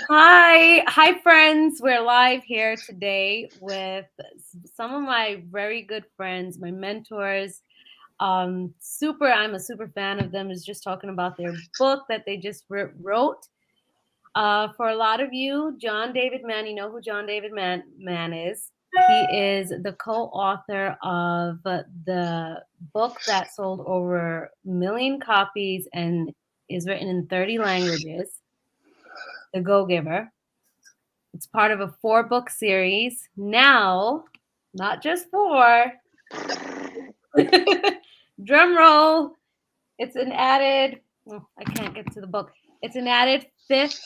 Hi, friends. We're live here today with some of my very good friends, my mentors. I'm a super fan of them. Is just talking about their book that they just wrote. For a lot of you, John David Mann, you know who John David Mann is. He is the co-author of the book that sold over 1 million copies and is written in 30 languages, The Go-Giver. It's part of a 4-book series. Now, not just 4. Drum roll. It's an added, I can't get to the book. It's an added 5th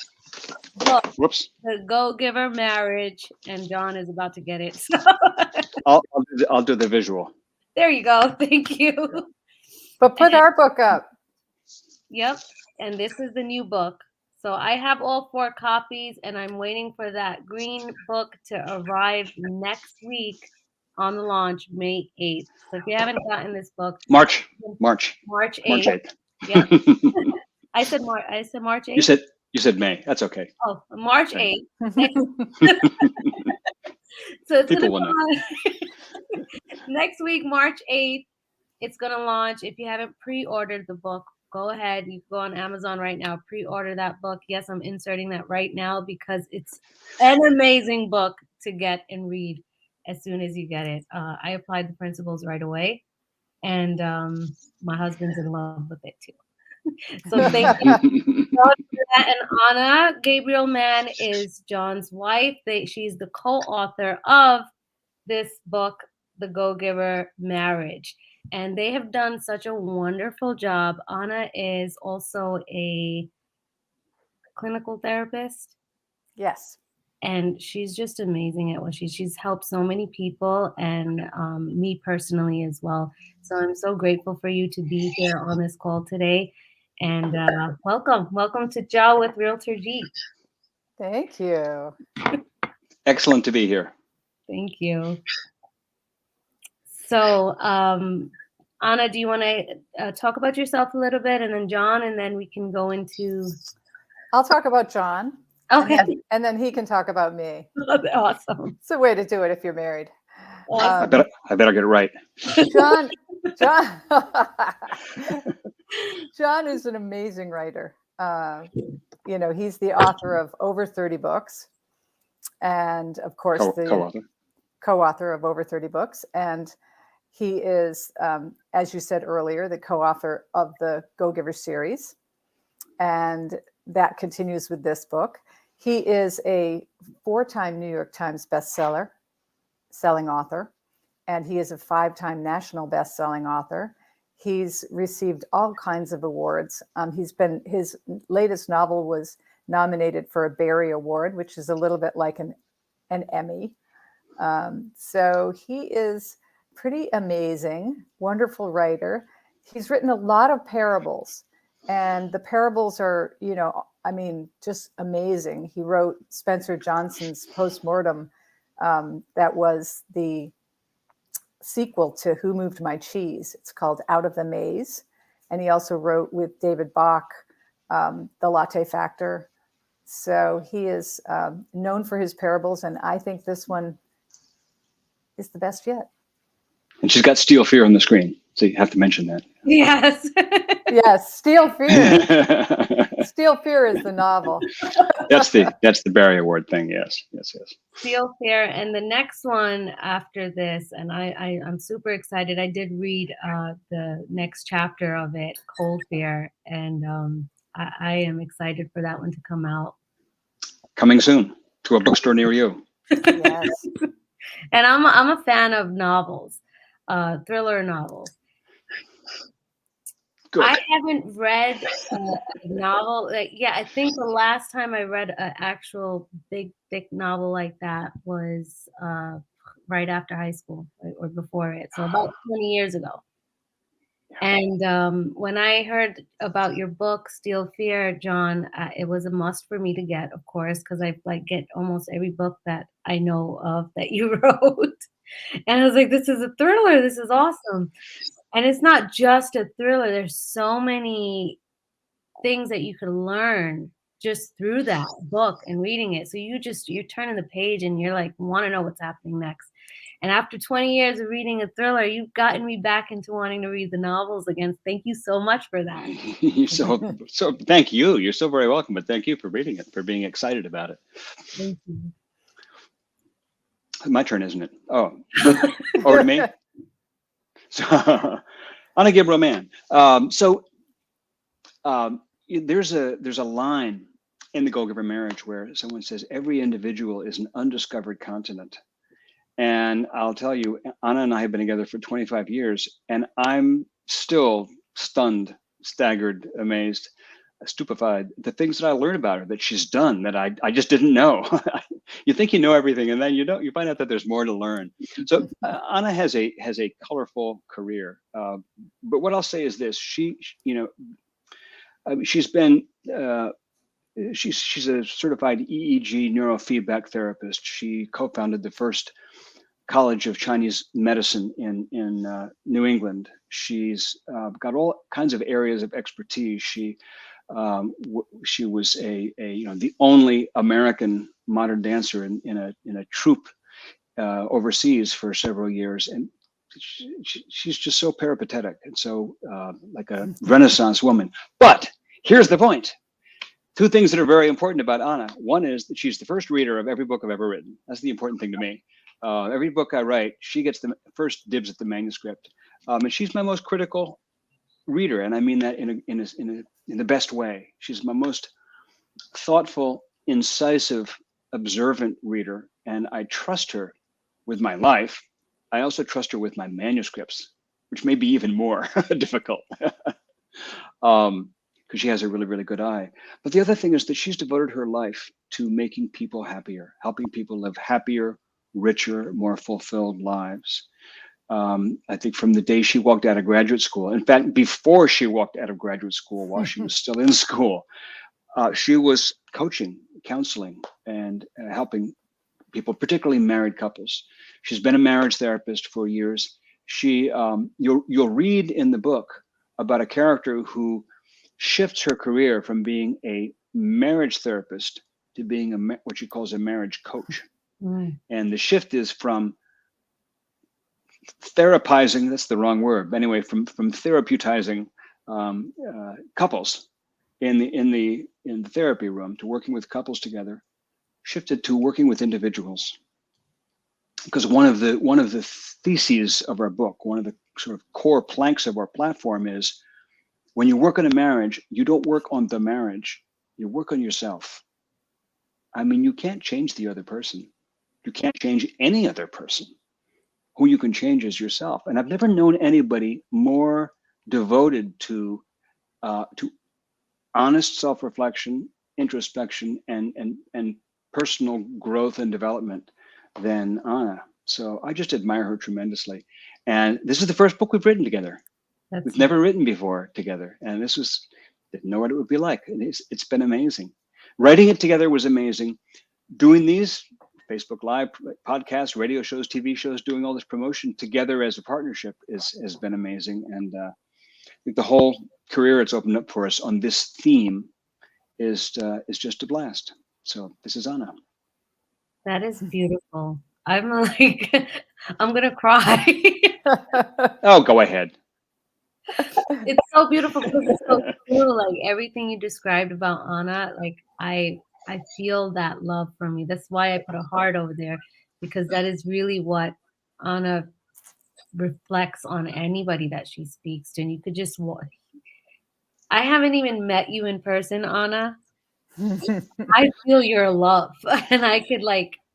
book, Whoops. The Go-Giver Marriage, and John is about to get it. So I'll do the visual. there you go. Thank you. But put our book up. Yep. And this is the new book. So I have all 4 copies, and I'm waiting for that green book to arrive next week on the launch, May 8th. So if you haven't gotten this book, March 8th. March 8th. Yeah. I said March 8th. You said May. That's okay. Oh, March 8th. So it's People gonna will know. next week, March 8th. It's gonna launch. If you haven't pre-ordered the book, go ahead. You can go on Amazon right now, pre-order that book. Yes, I'm inserting that right now because it's an amazing book to get and read as soon as you get it. I applied the principles right away, and my husband's in love with it too. So thank you for that. And Ana Gabriel Mann is John's wife. She's the co-author of this book, The Go-Giver Marriage. And they have done such a wonderful job. Ana is also a clinical therapist. Yes. And she's just amazing at what she's helped so many people and me personally as well. So I'm so grateful for you to be here on this call today. And welcome to Joe with Realtor Jeet. Thank you. Excellent to be here. Thank you. So, Ana, do you want to talk about yourself a little bit, and then John, and then we can go into. I'll talk about John. Okay. And then he can talk about me. Awesome. It's a way to do it if you're married. I better get it right. John is an amazing writer. He's the author of over 30 books. And of course, the co-author of over 30 books. And he is, as you said earlier, the co-author of the Go-Giver series. And that continues with this book. He is a 4-time New York Times selling author, and he is a 5-time national best-selling author. He's received all kinds of awards. His latest novel was nominated for a Barry Award, which is a little bit like an Emmy. So he is pretty amazing, wonderful writer. He's written a lot of parables, and the parables are, just amazing. He wrote Spencer Johnson's Postmortem. That was the sequel to Who Moved My Cheese? It's called Out of the Maze. And he also wrote with David Bach, The Latte Factor. So he is known for his parables, and I think this one is the best yet. And she's got Steel Fear on the screen, so you have to mention that. Yes. Yes, Steel Fear. Steel Fear is the novel. That's the Barry Award thing. Yes. Steel Fear, and the next one after this, and I'm super excited. I did read the next chapter of it, Cold Fear, and I am excited for that one to come out. Coming soon to a bookstore near you. Yes. And I'm a fan of novels, thriller novels. Good. I haven't read a novel. I think the last time I read an actual big, thick novel like that was right after high school or before it. So about 20 years ago. And when I heard about your book, Steel Fear, John, it was a must for me to get, of course, because I get almost every book that I know of that you wrote. And I was like, this is a thriller. This is awesome. And it's not just a thriller. There's so many things that you can learn just through that book and reading it. So you're turning the page and you're like, want to know what's happening next. And after 20 years of reading a thriller, you've gotten me back into wanting to read the novels again. Thank you so much for that. so thank you. You're so very welcome. But thank you for reading it, for being excited about it. Thank you. My turn, isn't it? Oh, over to me. So, Ana Gabriel Mann. There's a line in The Go-Giver Marriage where someone says every individual is an undiscovered continent. And I'll tell you, Ana and I have been together for 25 years, and I'm still stunned, staggered, amazed, stupefied. The things that I learned about her, that she's done, that I just didn't know. You think you know everything, and then you find out that there's more to learn. So Ana has a colorful career. But what I'll say is this: she's been. She's a certified EEG neurofeedback therapist. She co-founded the first College of Chinese Medicine in New England. She's got all kinds of areas of expertise. She was the only American modern dancer in a troupe overseas for several years, and she's just so peripatetic and so like a Renaissance woman. But here's the point. Two things that are very important about Ana. One is that she's the first reader of every book I've ever written. That's the important thing to me. Every book I write, she gets the first dibs at the manuscript, and she's my most critical reader, and I mean that in the best way. She's my most thoughtful, incisive, observant reader, and I trust her with my life. I also trust her with my manuscripts, which may be even more difficult. Because she has a really, really good eye. But the other thing is that she's devoted her life to making people happier, helping people live happier, richer, more fulfilled lives. I think from the day she walked out of graduate school, in fact, before she walked out of graduate school, while she was still in school, she was coaching, counseling, and helping people, particularly married couples. She's been a marriage therapist for years. You'll read in the book about a character who shifts her career from being a marriage therapist to being what she calls a marriage coach. Mm. And the shift is from therapizing, that's the wrong word, but anyway, from therapeutizing couples in the therapy room to working with couples together, shifted to working with individuals. Because one of the theses of our book, one of the sort of core planks of our platform is, when you work on a marriage, you don't work on the marriage, you work on yourself. I mean, you can't change the other person. You can't change any other person. Who you can change is yourself. And I've never known anybody more devoted to honest self-reflection, introspection, and personal growth and development than Ana. So I just admire her tremendously. And this is the first book we've written together. We've never written before together, and didn't know what it would be like. And it's been amazing. Writing it together was amazing. Doing these Facebook Live podcasts, radio shows, TV shows, doing all this promotion together as a partnership has been amazing. And I think the whole career it's opened up for us on this theme is just a blast. So this is Ana. That is beautiful. I'm like, I'm gonna cry. Oh, go ahead. It's so beautiful because it's so true. Like everything you described about Ana, like I feel that love from you. That's why I put a heart over there, because that is really what Ana reflects on anybody that she speaks to. And you could just I haven't even met you in person, Ana. I feel your love, and I could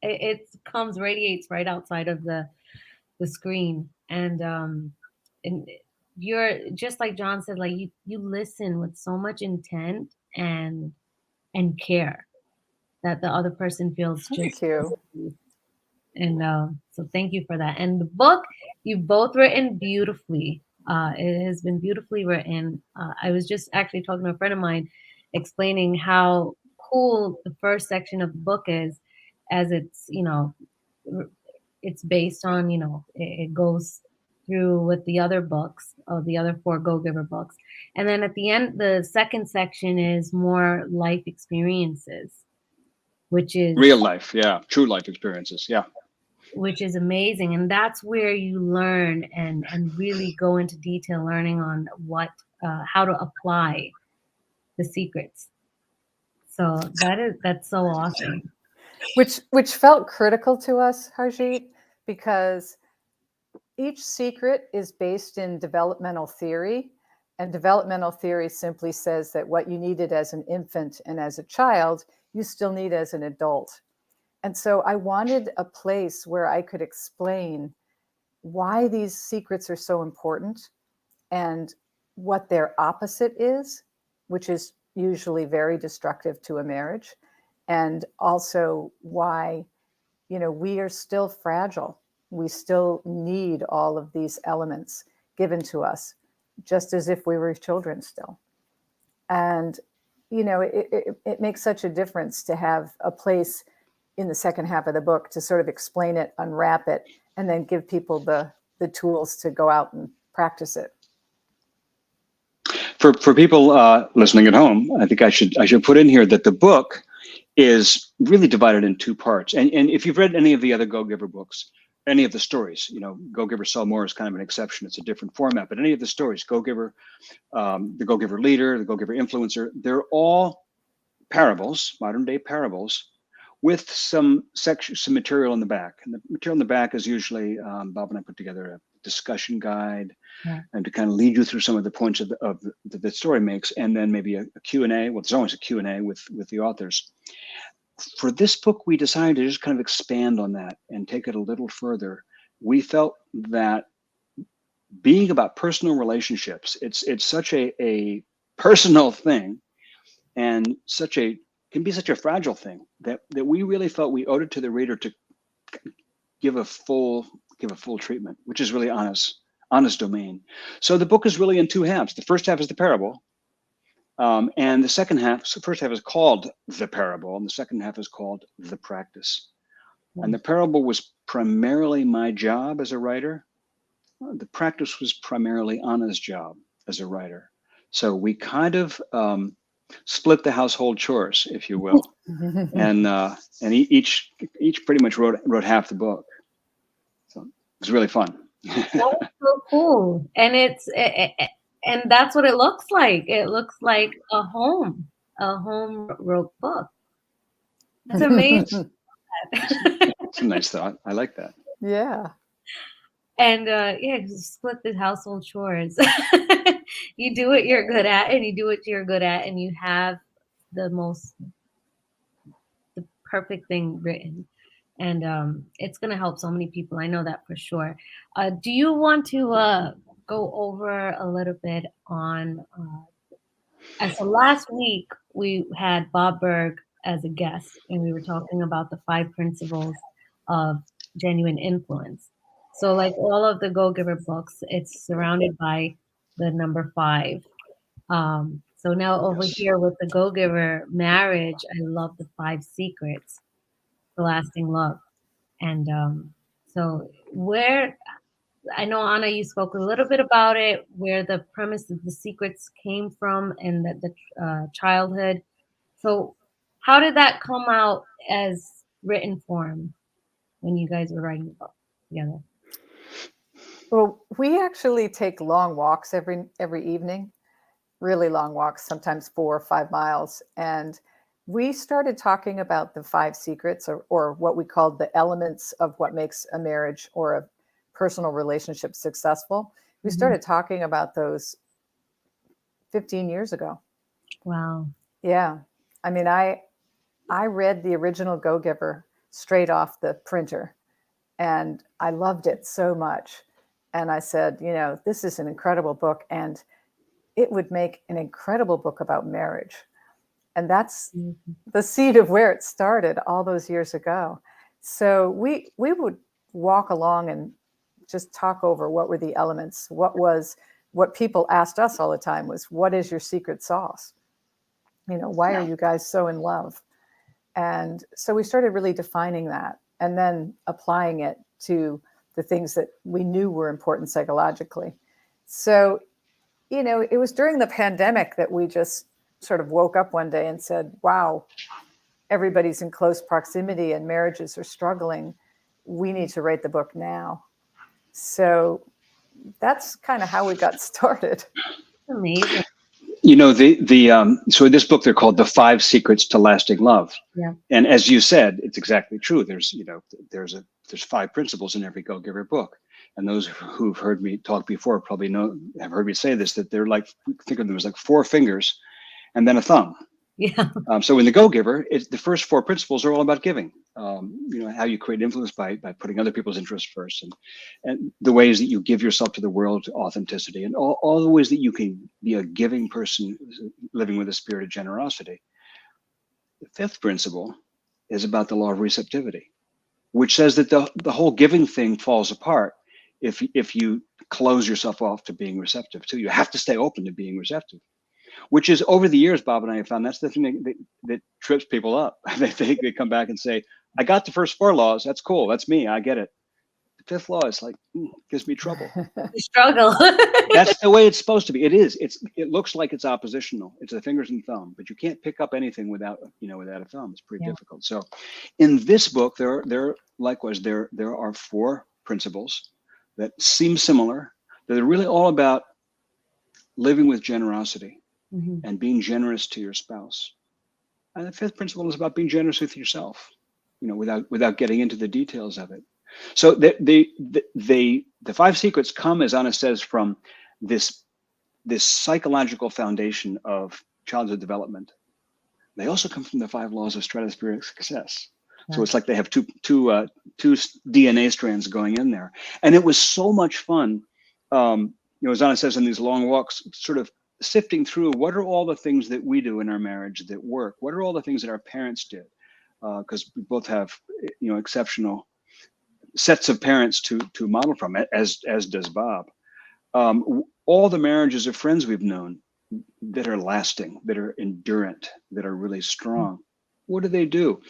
it radiates right outside of the screen, and you're just like John said, like you listen with so much intent and care that the other person feels just. Thank you. And so thank you for that. And the book, you've both written beautifully. It has been beautifully written. I was just actually talking to a friend of mine, explaining how cool the first section of the book is, as it's it's based on it goes through with the other books, the other 4 Go-Giver books. And then at the end, the second section is more life experiences, which is real life. Yeah. True life experiences. Yeah. which is amazing. And that's where you learn and really go into detail learning on what, how to apply the secrets. So that's so awesome. Which felt critical to us, Harjeet, because each secret is based in developmental theory. And developmental theory simply says that what you needed as an infant and as a child, you still need as an adult. And so I wanted a place where I could explain why these secrets are so important and what their opposite is, which is usually very destructive to a marriage, and also why, we are still fragile. We still need all of these elements given to us, just as if we were children still. And, it makes such a difference to have a place in the second half of the book to sort of explain it, unwrap it, and then give people the tools to go out and practice it. For people listening at home, I think I should put in here that the book is really divided in 2 parts. And if you've read any of the other Go-Giver books, any of the stories, Go-Giver Sell More is kind of an exception. It's a different format, but any of the stories, Go-Giver, the Go-Giver Leader, the Go-Giver Influencer, they're all parables, modern day parables, with some material in the back. And the material in the back is usually, Bob and I put together a discussion guide, and to kind of lead you through some of the points of the story makes, and then maybe a Q&A. Well, there's always a Q&A with the authors. For this book, we decided to just kind of expand on that and take it a little further. We felt that being about personal relationships, it's such a personal thing, and can be such a fragile thing that we really felt we owed it to the reader to give a full treatment, which is really Ana's domain. So the book is really in 2 halves. The first half is the parable, and the second half. So the first half is called the parable, and the second half is called the practice. And the parable was primarily my job as a writer. The practice was primarily Ana's job as a writer. So we kind of split the household chores, if you will, and each pretty much wrote half the book. So it was really fun. That's so cool, and and that's what it looks like. It looks like a home wrote book. That's amazing. It's a nice thought. I like that. Yeah. And just split the household chores. You do what you're good at, and you do what you're good at, and you have the perfect thing written. And it's going to help so many people. I know that for sure. Do you want to go over a little bit on, so last week we had Bob Burg as a guest, and we were talking about the 5 principles of genuine influence. So like all of the Go-Giver books, it's surrounded by the number 5. So now over here with the Go-Giver marriage, I love the 5 secrets to lasting love. And so I know, Ana, you spoke a little bit about it, where the premise of the secrets came from, and the childhood. So how did that come out as written form when you guys were writing the book together? Well, we actually take long walks every evening, really long walks, sometimes 4 or 5 miles. And we started talking about the 5 secrets, or what we called the elements of what makes a marriage or a personal relationship successful. We started talking about those 15 years ago. Wow. Yeah. I mean, I read the original Go-Giver straight off the printer, and I loved it so much. And I said, this is an incredible book, and it would make an incredible book about marriage. And that's the seed of where it started all those years ago. So we would walk along and just talk over what were the elements. What people asked us all the time was, what is your secret sauce? Why are you guys so in love? And so we started really defining that, and then applying it to the things that we knew were important psychologically. So, it was during the pandemic that we just sort of woke up one day and said, wow, everybody's in close proximity and marriages are struggling. We need to write the book now. So that's kind of how we got started. Amazing. So in this book, they're called The 5 Secrets to Lasting Love. Yeah. And as you said, it's exactly true. There's 5 principles in every Go-Giver book. And those who've heard me talk before probably have heard me say this, that they're like, think of them as like 4 fingers and then a thumb. Yeah. So in the Go-Giver, the first 4 principles are all about giving. How you create influence by putting other people's interests first, and the ways that you give yourself to the world, authenticity, and all the ways that you can be a giving person living with a spirit of generosity. The 5th principle is about the law of receptivity, which says that the whole giving thing falls apart if you close yourself off to being receptive too. You have to stay open to being receptive. Which is, over the years, Bob and I have found that's the thing that trips people up. They come back and say, I got the first 4 laws. That's cool. That's me. I get it. The 5th law is like, gives me trouble. The struggle. That's the way it's supposed to be. It is. It looks like it's oppositional. It's the fingers and thumb, but you can't pick up anything without a thumb. It's pretty difficult. So in this book, there are 4 principles that seem similar. That are really all about living with generosity. Mm-hmm. And being generous to your spouse. And the 5th principle is about being generous with yourself, without getting into the details of it. So the 5 secrets come, as Ana says, from this psychological foundation of childhood development. They also come from the 5 laws of stratospheric success. So it's like they have two DNA strands going in there. And it was so much fun, as Ana says, in these long walks, sort of sifting through what are all the things that we do in our marriage that work. What are all the things that our parents did? Because we both have exceptional sets of parents to model from, as does Bob. All the marriages of friends we've known that are lasting, that are endurant, that are really strong. What do they do?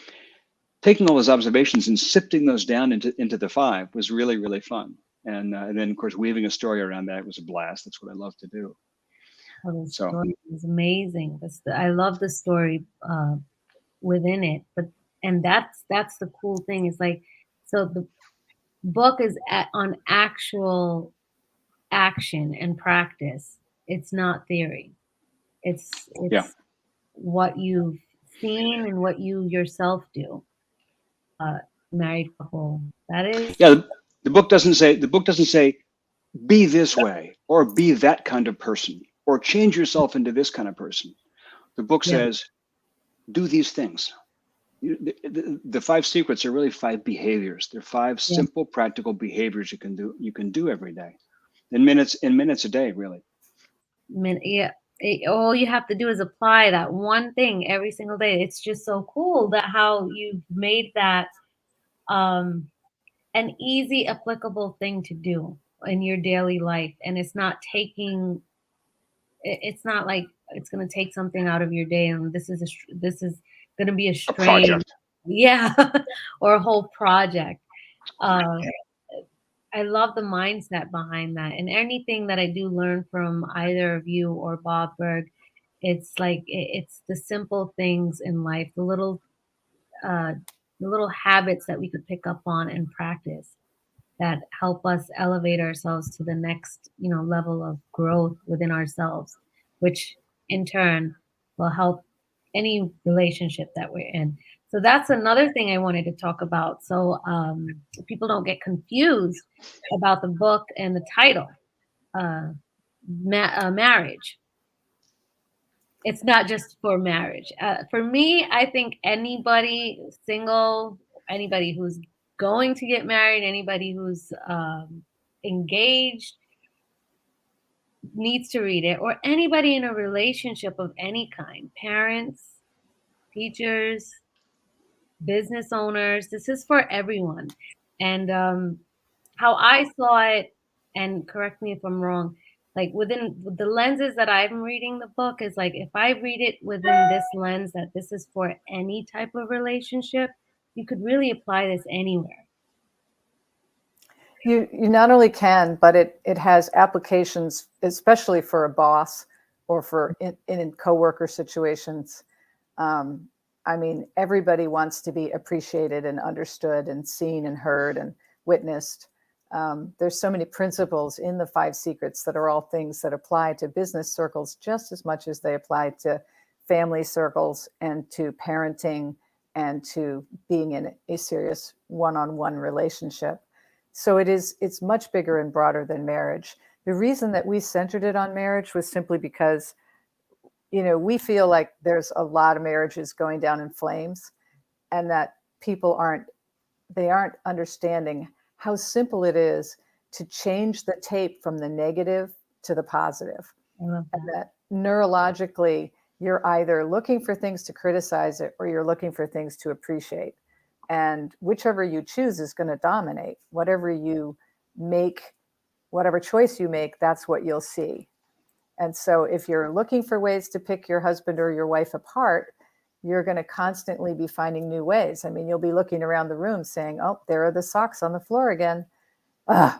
Taking all those observations and sifting those down into the 5 was really, really fun. And then, of course, weaving a story around that was a blast. That's what I love to do. Oh, the story is amazing. I love the story within it, and that's the cool thing. Is like, so the book is on actual action and practice. It's not theory. It's what you've seen and what you yourself do. Married couple. That is. Yeah. The book doesn't say be this way or be that kind of person or change yourself into this kind of person. The book says, do these things. The 5 secrets are really 5 behaviors. They're 5 simple, practical behaviors you can do every day, in minutes a day, really. All you have to do is apply that one thing every single day. It's just so cool that how you've made that an easy, applicable thing to do in your daily life, and it's not like it's going to take something out of your day, and this is going to be a strain, or a whole project. I love the mindset behind that, and anything that I do learn from either of you or Bob Burg, it's like it's the simple things in life, the little habits that we could pick up on and practice that help us elevate ourselves to the next, level of growth within ourselves, which in turn will help any relationship that we're in. So that's another thing I wanted to talk about. So people don't get confused about the book and the title, marriage. It's not just for marriage. For me, I think anybody single, anybody who's going to get married, anybody who's engaged needs to read it, or anybody in a relationship of any kind, parents, teachers, business owners. This is for everyone. And how I saw it, and correct me if I'm wrong, like within the lenses that I'm reading the book is like, if I read it within this lens that this is for any type of relationship, you could really apply this anywhere. You not only can, but it has applications, especially for a boss or for in coworker situations. I mean, everybody wants to be appreciated and understood and seen and heard and witnessed. There's so many principles in the 5 secrets that are all things that apply to business circles just as much as they apply to family circles and to parenting and to being in a serious one-on-one relationship. So it's much bigger and broader than marriage. The reason that we centered it on marriage was simply because, we feel like there's a lot of marriages going down in flames, and that people aren't understanding how simple it is to change the tape from the negative to the positive. And that neurologically, you're either looking for things to criticize it or you're looking for things to appreciate. And whichever you choose is going to dominate. Whatever choice you make, that's what you'll see. And so if you're looking for ways to pick your husband or your wife apart, you're going to constantly be finding new ways. I mean, you'll be looking around the room saying, oh, there are the socks on the floor again. I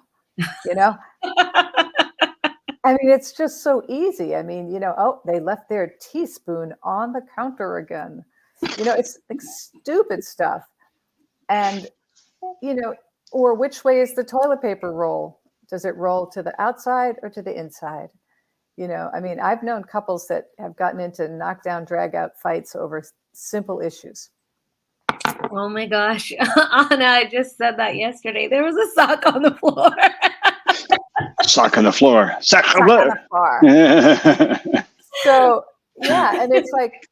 mean, it's just so easy. I mean, oh, they left their teaspoon on the counter again. It's like stupid stuff. And, or which way is the toilet paper roll? Does it roll to the outside or to the inside? I mean, I've known couples that have gotten into knockdown, drag out fights over simple issues. Oh my gosh. Ana, I just said that yesterday. There was a sock on the floor. Sock on the floor. Sock on the floor. So, yeah. And it's like,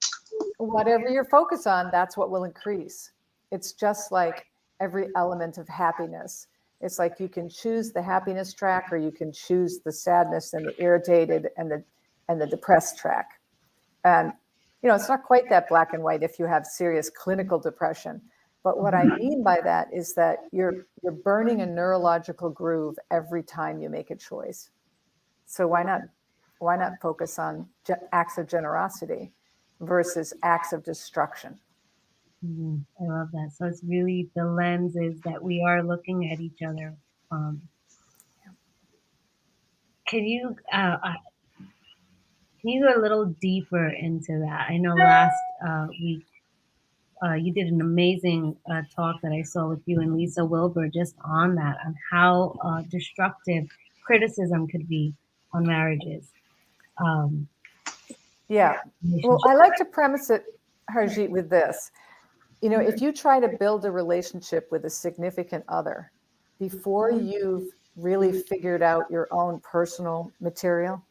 whatever you're focused on, that's what will increase. It's just like every element of happiness. It's like you can choose the happiness track, or you can choose the sadness and the irritated and the depressed track. And, it's not quite that black and white if you have serious clinical depression. But what I mean by that is that you're burning a neurological groove every time you make a choice. So why not focus on acts of generosity versus acts of destruction? I love that. So it's really the lenses that we are looking at each other. Can you go a little deeper into that? I know last week you did an amazing talk that I saw with you and Lisa Wilbur just on that, on how destructive criticism could be on marriages. Yeah. Well, I like to premise it, Harjeet, with this. If you try to build a relationship with a significant other before you've really figured out your own personal material,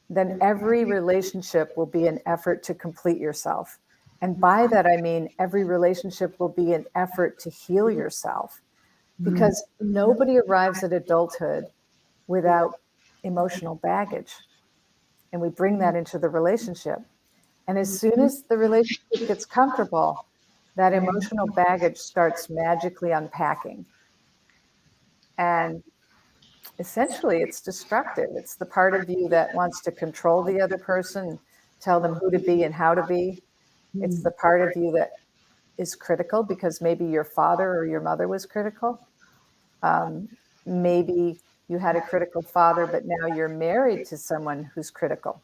then every relationship will be an effort to complete yourself. And by that, I mean, every relationship will be an effort to heal yourself, because nobody arrives at adulthood without emotional baggage. And we bring that into the relationship. And as soon as the relationship gets comfortable, that emotional baggage starts magically unpacking. And essentially, it's destructive. It's the part of you that wants to control the other person, tell them who to be and how to be. It's the part of you that is critical because maybe your father or your mother was critical. Maybe you had a critical father, but now you're married to someone who's critical.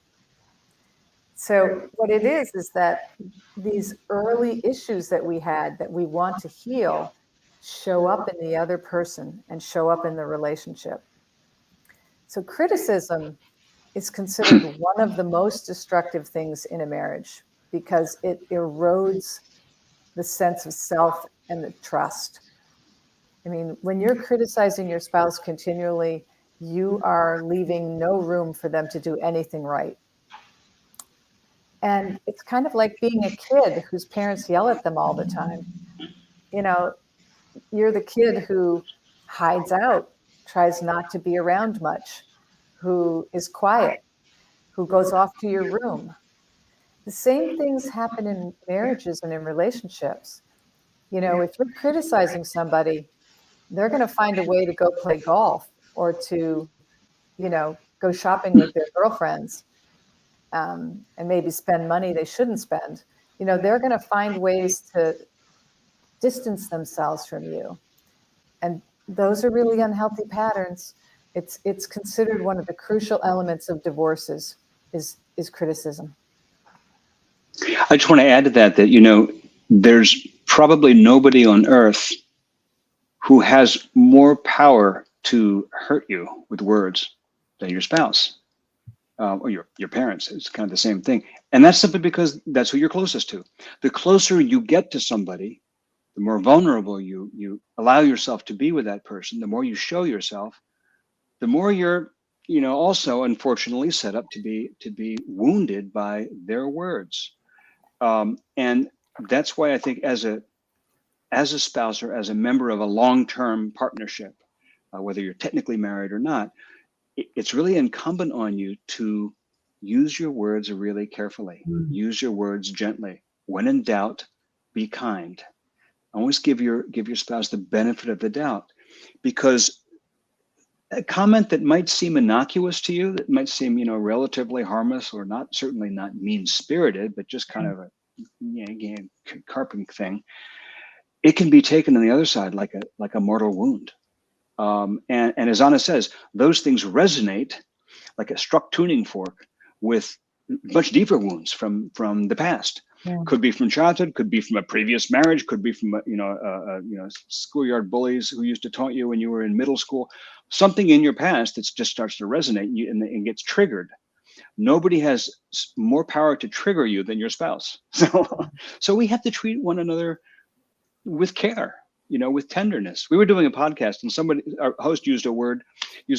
So what it is that these early issues that we had that we want to heal show up in the other person and show up in the relationship. So criticism is considered one of the most destructive things in a marriage because it erodes the sense of self and the trust. I mean, when you're criticizing your spouse continually, you are leaving no room for them to do anything right. And it's kind of like being a kid whose parents yell at them all the time. You're the kid who hides out, tries not to be around much, who is quiet, who goes off to your room. The same things happen in marriages and in relationships. If you're criticizing somebody, they're going to find a way to go play golf or to, go shopping with their girlfriends. And maybe spend money they shouldn't spend. They're going to find ways to distance themselves from you. And those are really unhealthy patterns. It's considered one of the crucial elements of divorces is criticism. I just want to add to that, there's probably nobody on earth who has more power to hurt you with words than your spouse or your parents. It's kind of the same thing. And that's simply because that's who you're closest to. The closer you get to somebody, the more vulnerable you allow yourself to be with that person, the more you show yourself, the more you're, also unfortunately set up to be wounded by their words. And that's why I think as a spouse or as a member of a long-term partnership, whether you're technically married or not, it's really incumbent on you to use your words really carefully. Use your words gently. When in doubt, be kind. Always give your spouse the benefit of the doubt, because a comment that might seem innocuous to you, that might seem, relatively harmless or certainly not mean-spirited, but just kind of a carping thing, it can be taken on the other side like a mortal wound. And as Ana says, those things resonate like a struck tuning fork with much deeper wounds from the past. Yeah. Could be from childhood, could be from a previous marriage, could be from schoolyard bullies who used to taunt you when you were in middle school. Something in your past that just starts to resonate and gets triggered. Nobody has more power to trigger you than your spouse. So we have to treat one another with care, with tenderness. We were doing a podcast and our host used the word, I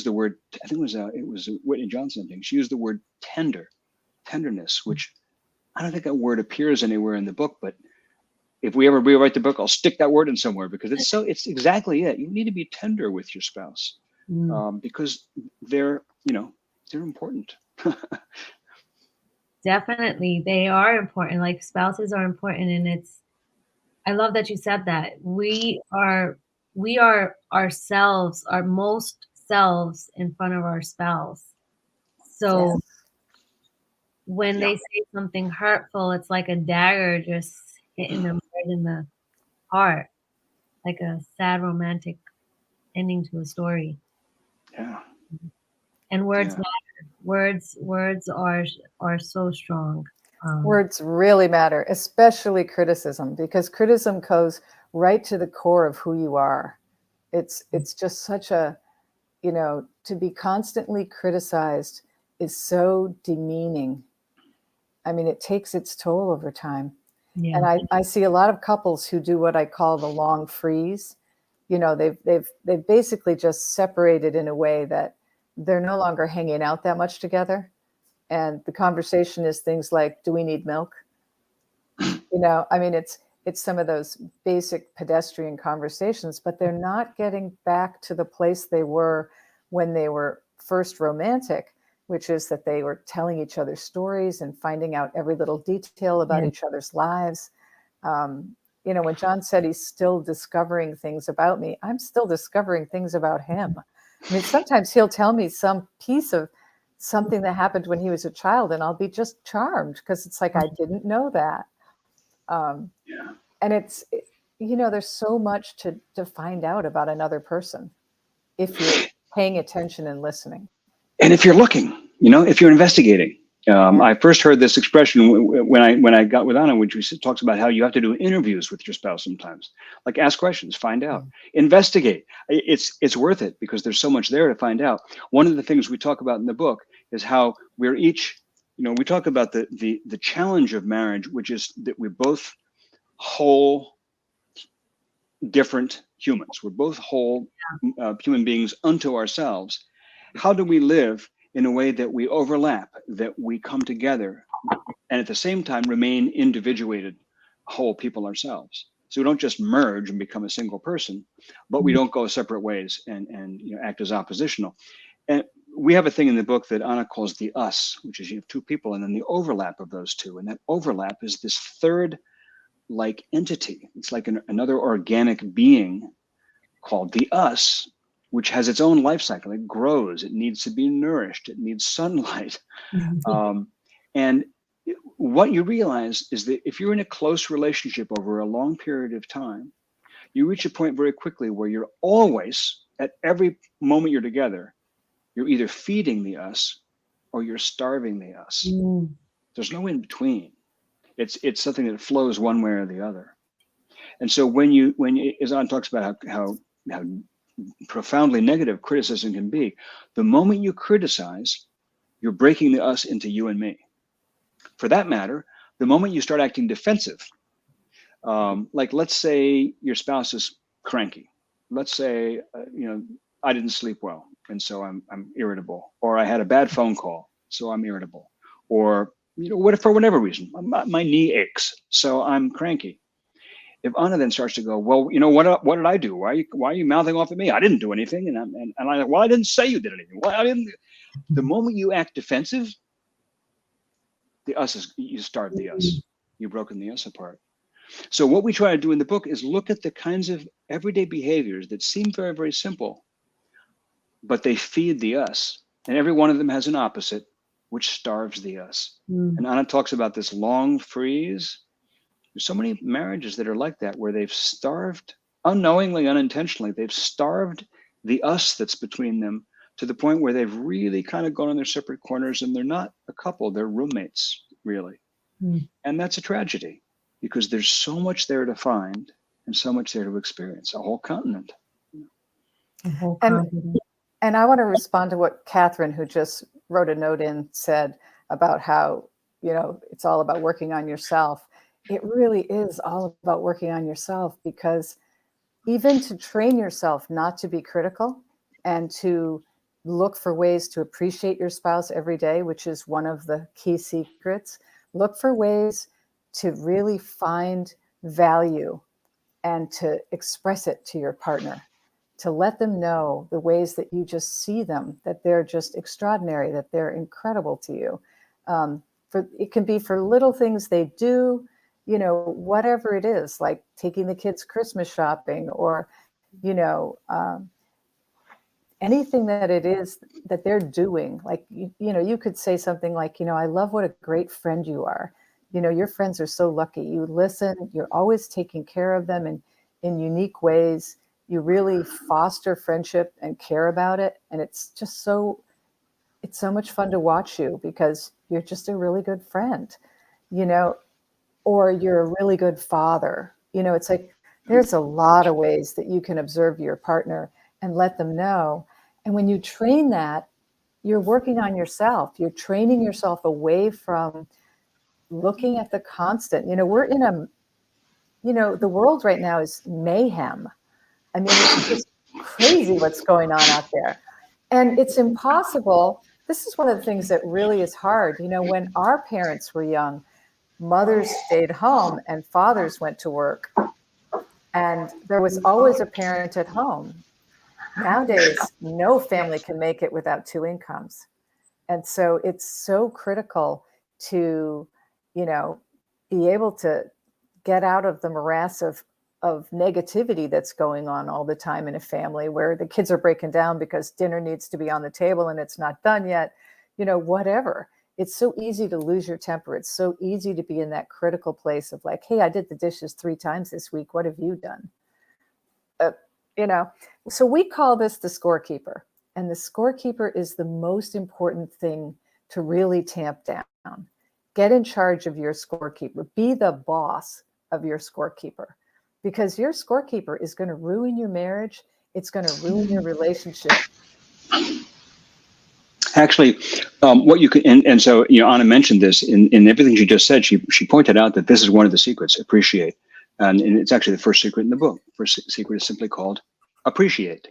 think it was a Whitney Johnson thing. She used the word tenderness, which I don't think that word appears anywhere in the book, but if we ever rewrite the book, I'll stick that word in somewhere, because it's exactly it. You need to be tender with your spouse, because they're important. Definitely. They are important. Like, spouses are important. And I love that you said that. We are ourselves, our most selves in front of our spouse. So when they say something hurtful, it's like a dagger just hitting them right in the heart, like a sad romantic ending to a story. Yeah. And words matter. Words are so strong. Words really matter, especially criticism, because criticism goes right to the core of who you are. It's just such a, to be constantly criticized is so demeaning. I mean, it takes its toll over time. Yeah. And I see a lot of couples who do what I call the long freeze. They've basically just separated in a way that they're no longer hanging out that much together. And the conversation is things like, do we need milk? I mean, it's some of those basic pedestrian conversations, but they're not getting back to the place they were when they were first romantic, which is that they were telling each other stories and finding out every little detail about each other's lives. When John said he's still discovering things about me, I'm still discovering things about him. I mean, sometimes he'll tell me some piece of something that happened when he was a child, and I'll be just charmed, because it's like, I didn't know that. And it's, there's so much to find out about another person if you're paying attention and listening. And if you're looking, if you're investigating. I first heard this expression when I got with Ana, which she talks about how you have to do interviews with your spouse sometimes. Like, ask questions, find out, investigate. It's worth it, because there's so much there to find out. One of the things we talk about in the book is how we're each, we talk about the challenge of marriage, which is that we're both whole, different humans. We're both whole human beings unto ourselves. How do we live in a way that we overlap, that we come together, and at the same time remain individuated, whole people ourselves? So we don't just merge and become a single person, but we don't go separate ways and act as oppositional. And we have a thing in the book that Ana calls the us, which is you have two people and then the overlap of those two. And that overlap is this third like entity. It's like another organic being called the us, which has its own life cycle. It grows, it needs to be nourished, it needs sunlight. And what you realize is that if you're in a close relationship over a long period of time, you reach a point very quickly where you're always, at every moment you're together, you're either feeding the us or you're starving the us. There's no in between. It's something that flows one way or the other. And so when you, as Ana talks about how profoundly negative criticism can be, the moment you criticize, you're breaking the us into you and me. For that matter, the moment you start acting defensive, like let's say your spouse is cranky. Let's say, I didn't sleep well, and so I'm irritable, or I had a bad phone call, so I'm irritable, or for whatever reason, my knee aches, so I'm cranky. If Ana then starts to go, well, what did I do? Why are you mouthing off at me? I didn't do anything, and I'm like, well, I didn't say you did anything. Well, I didn't. The moment you act defensive, the us is, you starve the us. You've broken the us apart. So what we try to do in the book is look at the kinds of everyday behaviors that seem very, very simple, but they feed the us. And every one of them has an opposite, which starves the us. And Ana talks about this long freeze. There's so many marriages that are like that, where they've starved, unknowingly, unintentionally, they've starved the us that's between them to the point where they've really kind of gone in their separate corners, and they're not a couple, they're roommates, really. And that's a tragedy, because there's so much there to find and so much there to experience, a whole continent. And I want to respond to what Catherine, who just wrote a note in, said about how, it's all about working on yourself. It really is all about working on yourself, because even to train yourself not to be critical and to look for ways to appreciate your spouse every day, which is one of the key secrets. Look for ways to really find value and to express it to your partner, to let them know the ways that you just see them, that they're just extraordinary, that they're incredible to you. It can be for little things they do, whatever it is, like taking the kids Christmas shopping, or, anything that it is that they're doing. Like, you could say something like, I love what a great friend you are. Your friends are so lucky. You listen, you're always taking care of them in unique ways. You really foster friendship and care about it. And it's so much fun to watch you, because you're just a really good friend, or you're a really good father. It's like, there's a lot of ways that you can observe your partner and let them know. And when you train that, you're working on yourself. You're training yourself away from looking at the constant. We're in the world right now is mayhem. I mean, it's just crazy what's going on out there. And it's impossible. This is one of the things that really is hard. When our parents were young, mothers stayed home and fathers went to work. And there was always a parent at home. Nowadays, no family can make it without two incomes. And so it's so critical to, be able to get out of the morass of negativity that's going on all the time in a family, where the kids are breaking down because dinner needs to be on the table and it's not done yet, whatever. It's so easy to lose your temper. It's so easy to be in that critical place of like, hey, I did the dishes 3 times this week. What have you done? So we call this the scorekeeper. And the scorekeeper is the most important thing to really tamp down. Get in charge of your scorekeeper. Be the boss of your scorekeeper, because your scorekeeper is going to ruin your marriage. It's going to ruin your relationship. Actually, what you can, and so, Ana mentioned this in everything she just said. She pointed out that this is one of the secrets, appreciate. And it's actually the first secret in the book. First secret is simply called appreciate.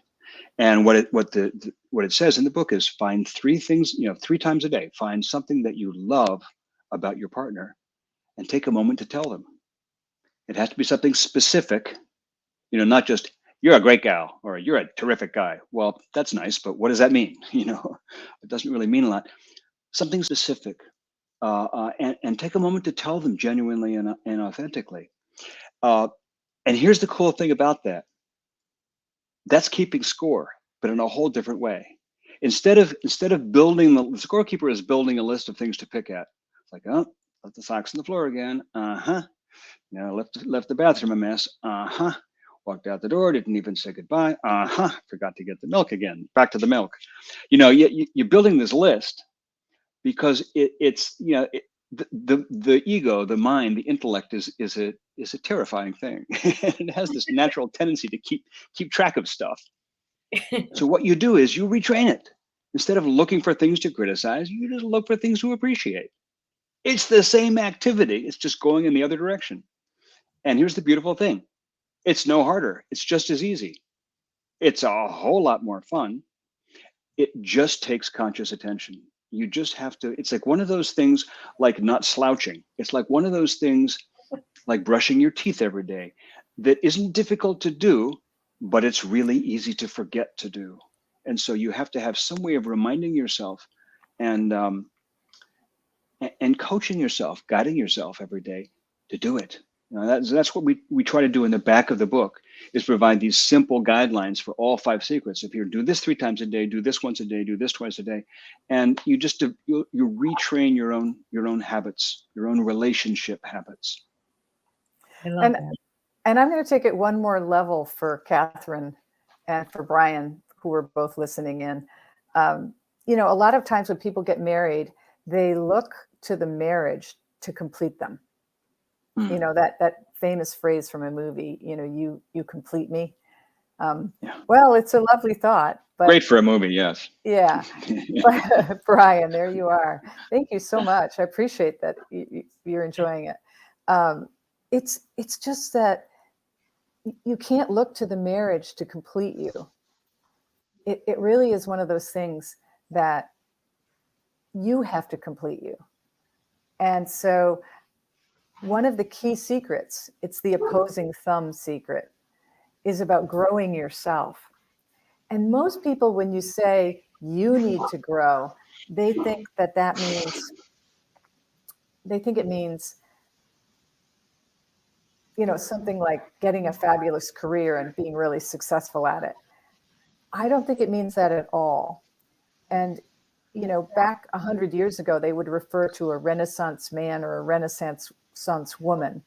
And what it says in the book is find 3 things, 3 times a day, find something that you love about your partner and take a moment to tell them. It has to be something specific, not just, you're a great gal or you're a terrific guy. Well, that's nice, but what does that mean? It doesn't really mean a lot. Something specific, and take a moment to tell them genuinely and authentically. And here's the cool thing about that. That's keeping score, but in a whole different way. Instead of building, the scorekeeper is building a list of things to pick at. It's like, oh, left the socks on the floor again. Left the bathroom a mess. Walked out the door, didn't even say goodbye. Forgot to get the milk again. Back to the milk. You're building this list because it's the ego, the mind, the intellect is a terrifying thing. It has this natural tendency to keep track of stuff. So what you do is you retrain it. Instead of looking for things to criticize, you just look for things to appreciate. It's the same activity. It's just going in the other direction. And here's the beautiful thing. It's no harder. It's just as easy. It's a whole lot more fun. It just takes conscious attention. You just have to, it's like one of those things like not slouching. It's like one of those things like brushing your teeth every day that isn't difficult to do, but it's really easy to forget to do. And so you have to have some way of reminding yourself and coaching yourself, guiding yourself every day to do it. That's what we try to do in the back of the book, is provide these simple guidelines for all 5 secrets. If you do this 3 times a day, do this once a day, do this twice a day, and you retrain your own habits, your own relationship habits. I love that. And I'm going to take it one more level for Catherine and for Brian, who are both listening in. A lot of times when people get married, they look to the marriage to complete them. That famous phrase from a movie, you complete me. Well, it's a lovely thought, but great for a movie. Yes. Yeah. But, Brian, there you are. Thank you so much. I appreciate that you're enjoying it. It's just that you can't look to the marriage to complete you. It really is one of those things that you have to complete you. And so one of the key secrets, it's the opposing thumb secret, is about growing yourself. And most people, when you say you need to grow, they think it means, something like getting a fabulous career and being really successful at it. I don't think it means that at all. And, back 100 years ago, they would refer to a Renaissance man or a Renaissance woman.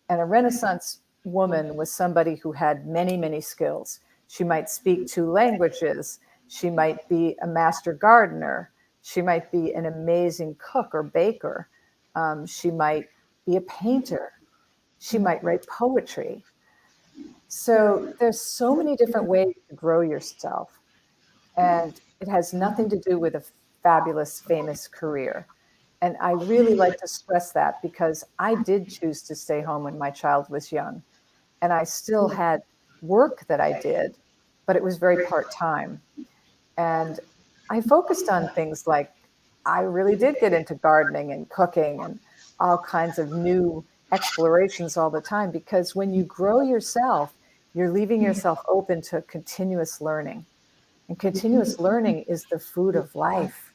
And a Renaissance woman was somebody who had many, many skills. She might speak 2 languages. She might be a master gardener. She might be an amazing cook or baker. She might be a painter. She might write poetry. So there's so many different ways to grow yourself. And it has nothing to do with a fabulous, famous career. And I really like to stress that, because I did choose to stay home when my child was young. And I still had work that I did, but it was very part-time. And I focused on things like, I really did get into gardening and cooking and all kinds of new explorations all the time, because when you grow yourself, you're leaving yourself open to continuous learning. And continuous learning is the food of life.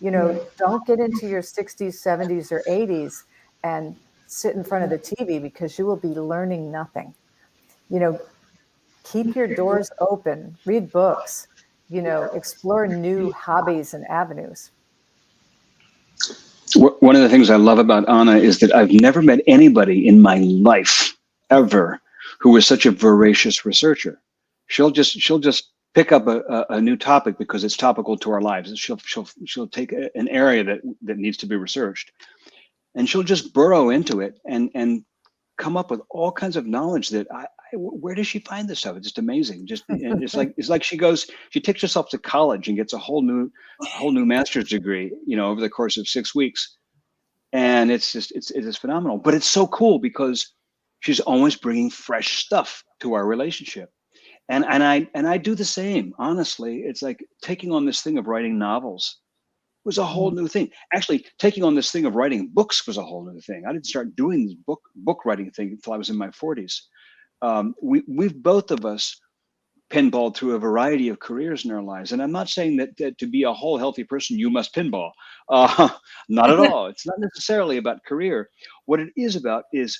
Don't get into your 60s, 70s, or 80s and sit in front of the TV, because you will be learning nothing. Keep your doors open, read books, explore new hobbies and avenues. One of the things I love about Ana is that I've never met anybody in my life ever who was such a voracious researcher. She'll just pick up a new topic because it's topical to our lives. She'll take an area that needs to be researched, and she'll just burrow into it and come up with all kinds of knowledge that where does she find this stuff? It's just amazing. It's like she takes herself to college and gets a whole new master's degree, over the course of 6 weeks. And it is phenomenal, but it's so cool because she's always bringing fresh stuff to our relationship. And I do the same. Honestly, it's like taking on this thing of writing novels was a whole new thing. Actually, taking on this thing of writing books was a whole new thing. I didn't start doing this book writing thing until I was in my 40s. We've both of us pinballed through a variety of careers in our lives. And I'm not saying that to be a whole healthy person, you must pinball. Not at all. It's not necessarily about career. What it is about is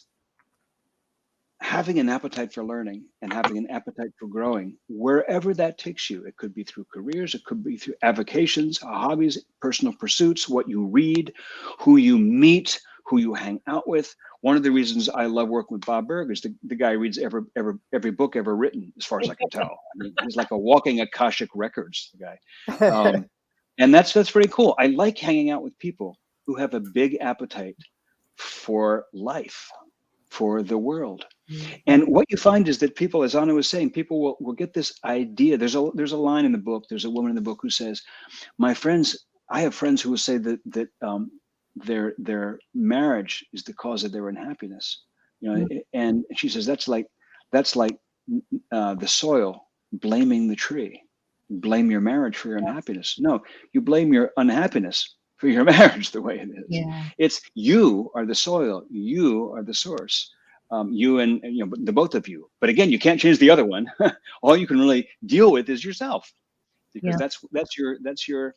having an appetite for learning and having an appetite for growing, wherever that takes you. It could be through careers, it could be through avocations, hobbies, personal pursuits, what you read, who you meet, who you hang out with. One of the reasons I love working with Bob Burg is the guy reads every book ever written, as far as I can tell. I mean, he's like a walking Akashic Records, the guy. And that's pretty cool. I like hanging out with people who have a big appetite for life, for the world. And what you find is that people, as Ana was saying, people will get this idea. There's a line in the book. There's a woman in the book who says, "My friends, I have friends who will say that their marriage is the cause of their unhappiness." You know, and she says that's like the soil blaming the tree. Blame your marriage for your unhappiness. No, you blame your unhappiness for your marriage the way it is. Yeah. It's you are the soil. You are the source. You and the both of you. But again, you can't change the other one. All you can really deal with is yourself, because that's your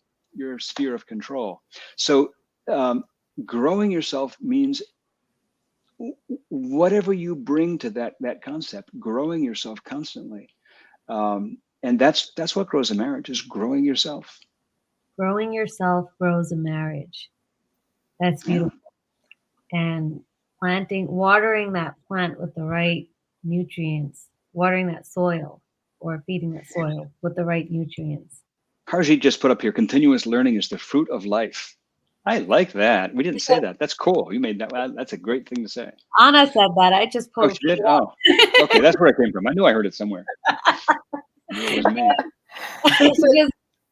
sphere of control. So growing yourself means whatever you bring to that concept, growing yourself constantly. And that's what grows a marriage, is growing yourself. Growing yourself grows a marriage. That's beautiful. Yeah. And watering that plant with the right nutrients, watering that soil, or feeding that soil with the right nutrients. Harjeet just put up here, continuous learning is the fruit of life. I like that. We didn't say that. That's cool. You made that. That's a great thing to say. Ana said that. I just posted it. Oh, okay. That's where it came from. I knew I heard it somewhere. It was me.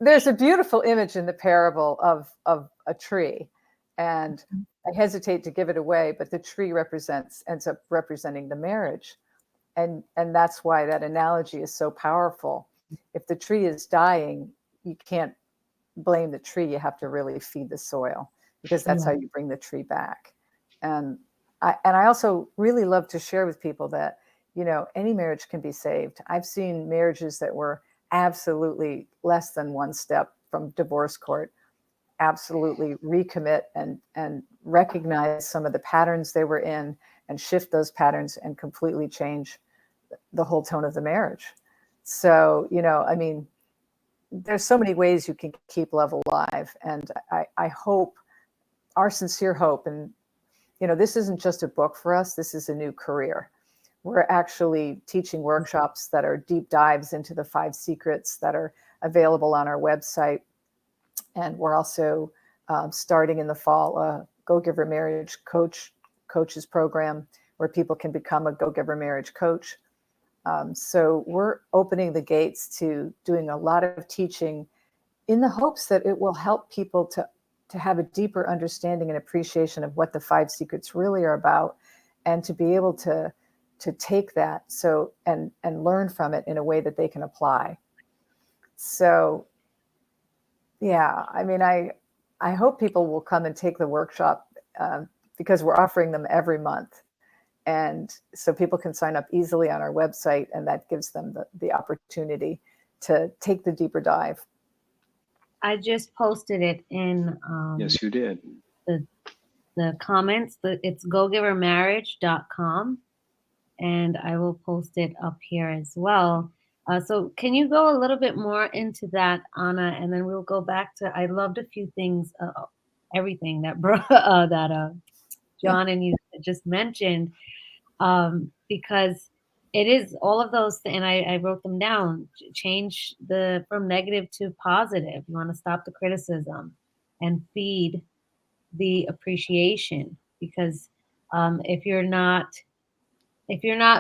There's a beautiful image in the parable of a tree, and I hesitate to give it away, but the tree ends up representing the marriage, and that's why that analogy is so powerful. If the tree is dying, you can't blame the tree. You have to really feed the soil, because that's how you bring the tree back. And I also really love to share with people that, any marriage can be saved. I've seen marriages that were absolutely less than one step from divorce court absolutely recommit and recognize some of the patterns they were in and shift those patterns and completely change the whole tone of the marriage. So, there's so many ways you can keep love alive. And I hope, our sincere hope, and, this isn't just a book for us, this is a new career. We're actually teaching workshops that are deep dives into the 5 secrets that are available on our website. And we're also starting in the fall a Go-Giver Marriage Coaches program, where people can become a Go-Giver Marriage Coach. So we're opening the gates to doing a lot of teaching in the hopes that it will help people to have a deeper understanding and appreciation of what the 5 secrets really are about, and to be able to take that and learn from it in a way that they can apply. So, yeah, I hope people will come and take the workshop, because we're offering them every month. And so people can sign up easily on our website, and that gives them the opportunity to take the deeper dive. I just posted it in yes, you did. The comments. It's gogivermarriage.com, and I will post it up here as well. So can you go a little bit more into that, Ana, and then we'll go back to, I loved a few things, everything that John and you just mentioned, because it is all of those, and I wrote them down. Change from negative to positive. You want to stop the criticism and feed the appreciation, because if you're not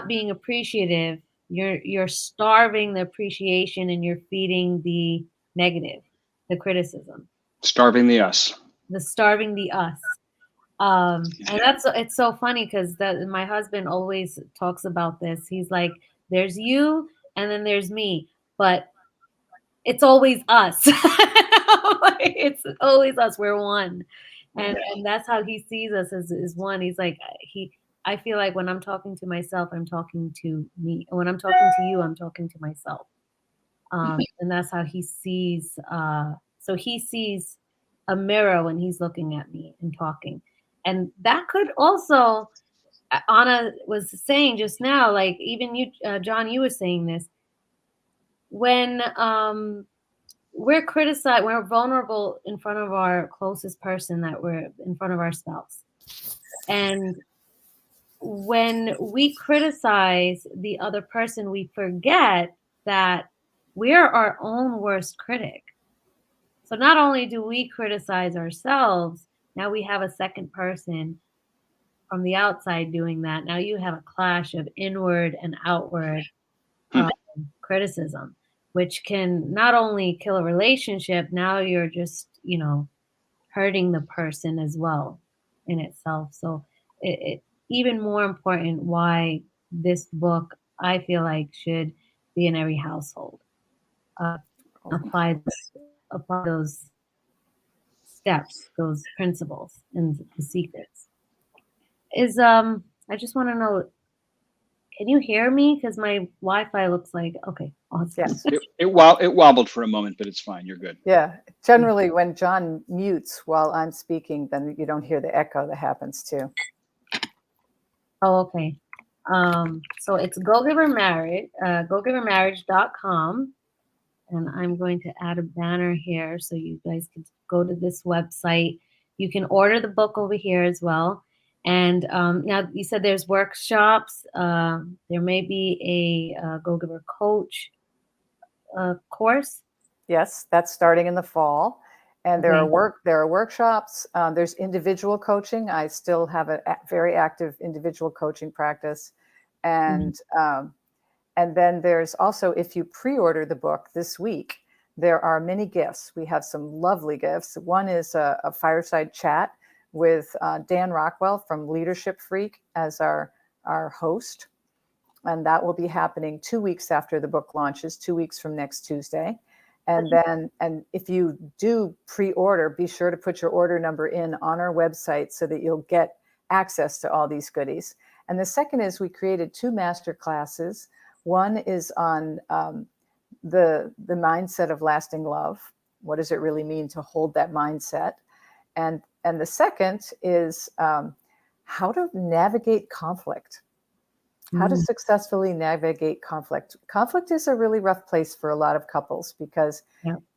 being appreciative, you're starving the appreciation, and you're feeding the negative, the criticism. Starving the us. Starving the us. And it's so funny, because my husband always talks about this. He's like, there's you and then there's me, but it's always us. It's always us. We're one. And that's how he sees us, as one. He's like, I feel like when I'm talking to myself, I'm talking to me. And when I'm talking to you, I'm talking to myself. And that's how he sees. So he sees a mirror when he's looking at me and talking. And that could also, Ana was saying just now, like even you, John, you were saying this. When we're criticized, we're vulnerable in front of our closest person, that we're in front of our spouse. And when we criticize the other person, we forget that we're our own worst critic. So not only do we criticize ourselves, now we have a second person from the outside doing that. Now you have a clash of inward and outward criticism, which can not only kill a relationship, now you're just, hurting the person as well in itself. So it even more important why this book, I feel like, should be in every household. Apply those steps, those principles, and the secrets. I just want to know, can you hear me? Because my Wi-Fi looks like, okay, awesome. Yes. It wobbled for a moment, but it's fine. You're good. Yeah. Generally, when John mutes while I'm speaking, then you don't hear the echo that happens too. Oh, okay. So it's gogivermarriage.com. And I'm going to add a banner here so you guys can go to this website. You can order the book over here as well. And now you said there's workshops. There may be a Go Giver Coach course. Yes, that's starting in the fall. And there are workshops. There's individual coaching. I still have a very active individual coaching practice. And and then there's also, if you pre-order the book this week, there are many gifts. We have some lovely gifts. One is a fireside chat with Dan Rockwell from Leadership Freak as our host. And that will be happening 2 weeks after the book launches, 2 weeks from next Tuesday. And if you do pre-order, be sure to put your order number in on our website so that you'll get access to all these goodies. And the second is we created 2 master classes. One is on the mindset of lasting love. What does it really mean to hold that mindset? And the second is how to navigate conflict. How to successfully navigate conflict. Conflict is a really rough place for a lot of couples because,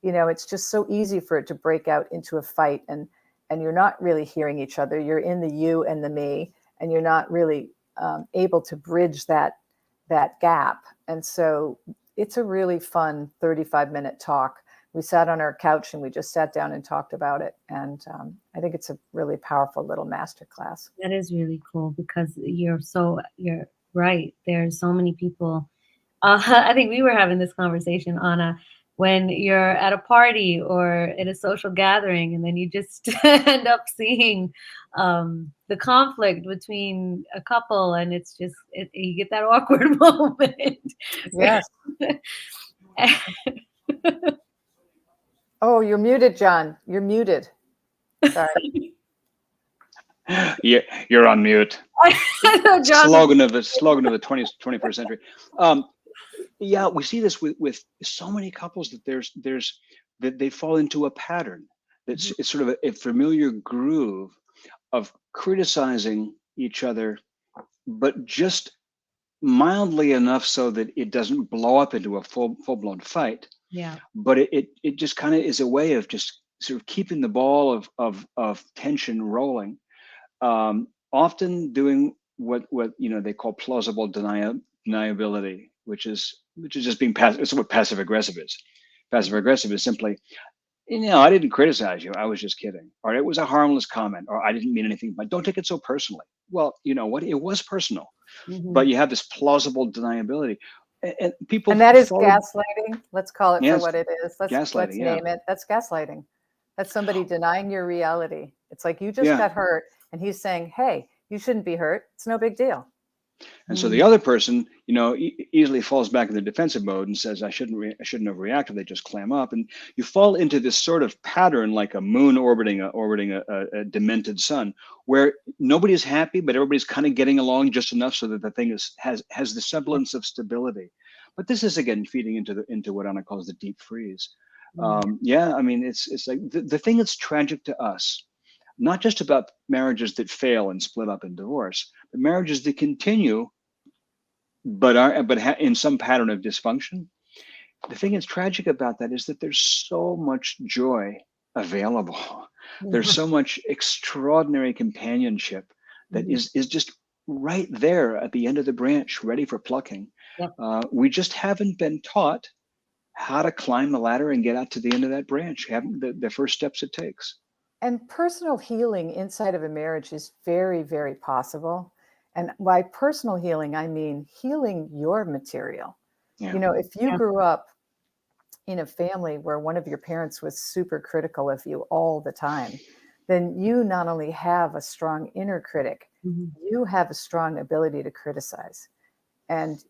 it's just so easy for it to break out into a fight and you're not really hearing each other. You're in the you and the me, and you're not really able to bridge that gap. And so it's a really fun 35-minute talk. We sat on our couch and we just sat down and talked about it. And I think it's a really powerful little masterclass. That is really cool because you're right. There's so many people. I think we were having this conversation, Ana, when you're at a party or at a social gathering, and then you just end up seeing the conflict between a couple, and it's just you get that awkward moment. Yes. Oh, you're muted, John. You're muted. Sorry. Yeah, you're on mute. Slogan of the 21st century. Yeah, we see this with so many couples that that they fall into a pattern. It's sort of a familiar groove of criticizing each other, but just mildly enough so that it doesn't blow up into a full-blown fight. Yeah. But it just kind of is a way of just sort of keeping the ball of tension rolling. Often doing what they call plausible deniability, which is just being passive. It's what passive aggressive is. Passive aggressive is simply, I didn't criticize you. I was just kidding, or it was a harmless comment, or I didn't mean anything. But don't take it so personally. Well, you know what? It was personal, but you have this plausible deniability, and people. And that is gaslighting. Let's call it for what it is. Let's name it. That's gaslighting. That's somebody denying your reality. It's like you just got hurt, and he's saying, "Hey, you shouldn't be hurt. It's no big deal." And so the other person, easily falls back in the defensive mode and says, I shouldn't have reacted. They just clam up, and you fall into this sort of pattern, like a moon orbiting a demented sun, where nobody's happy, but everybody's kind of getting along just enough so that the thing has the semblance of stability. But this is again feeding into what Ana calls the deep freeze. I mean, it's like the thing that's tragic to us. Not just about marriages that fail and split up in divorce, but marriages that continue, but in some pattern of dysfunction. The thing that's tragic about that is that there's so much joy available. There's so much extraordinary companionship that is just right there at the end of the branch, ready for plucking. Yep. We just haven't been taught how to climb the ladder and get out to the end of that branch, haven't the first steps it takes. And personal healing inside of a marriage is very, very possible. And by personal healing, I mean healing your material. Yeah. You know, if you grew up in a family where one of your parents was super critical of you all the time, then you not only have a strong inner critic, you have a strong ability to criticize. And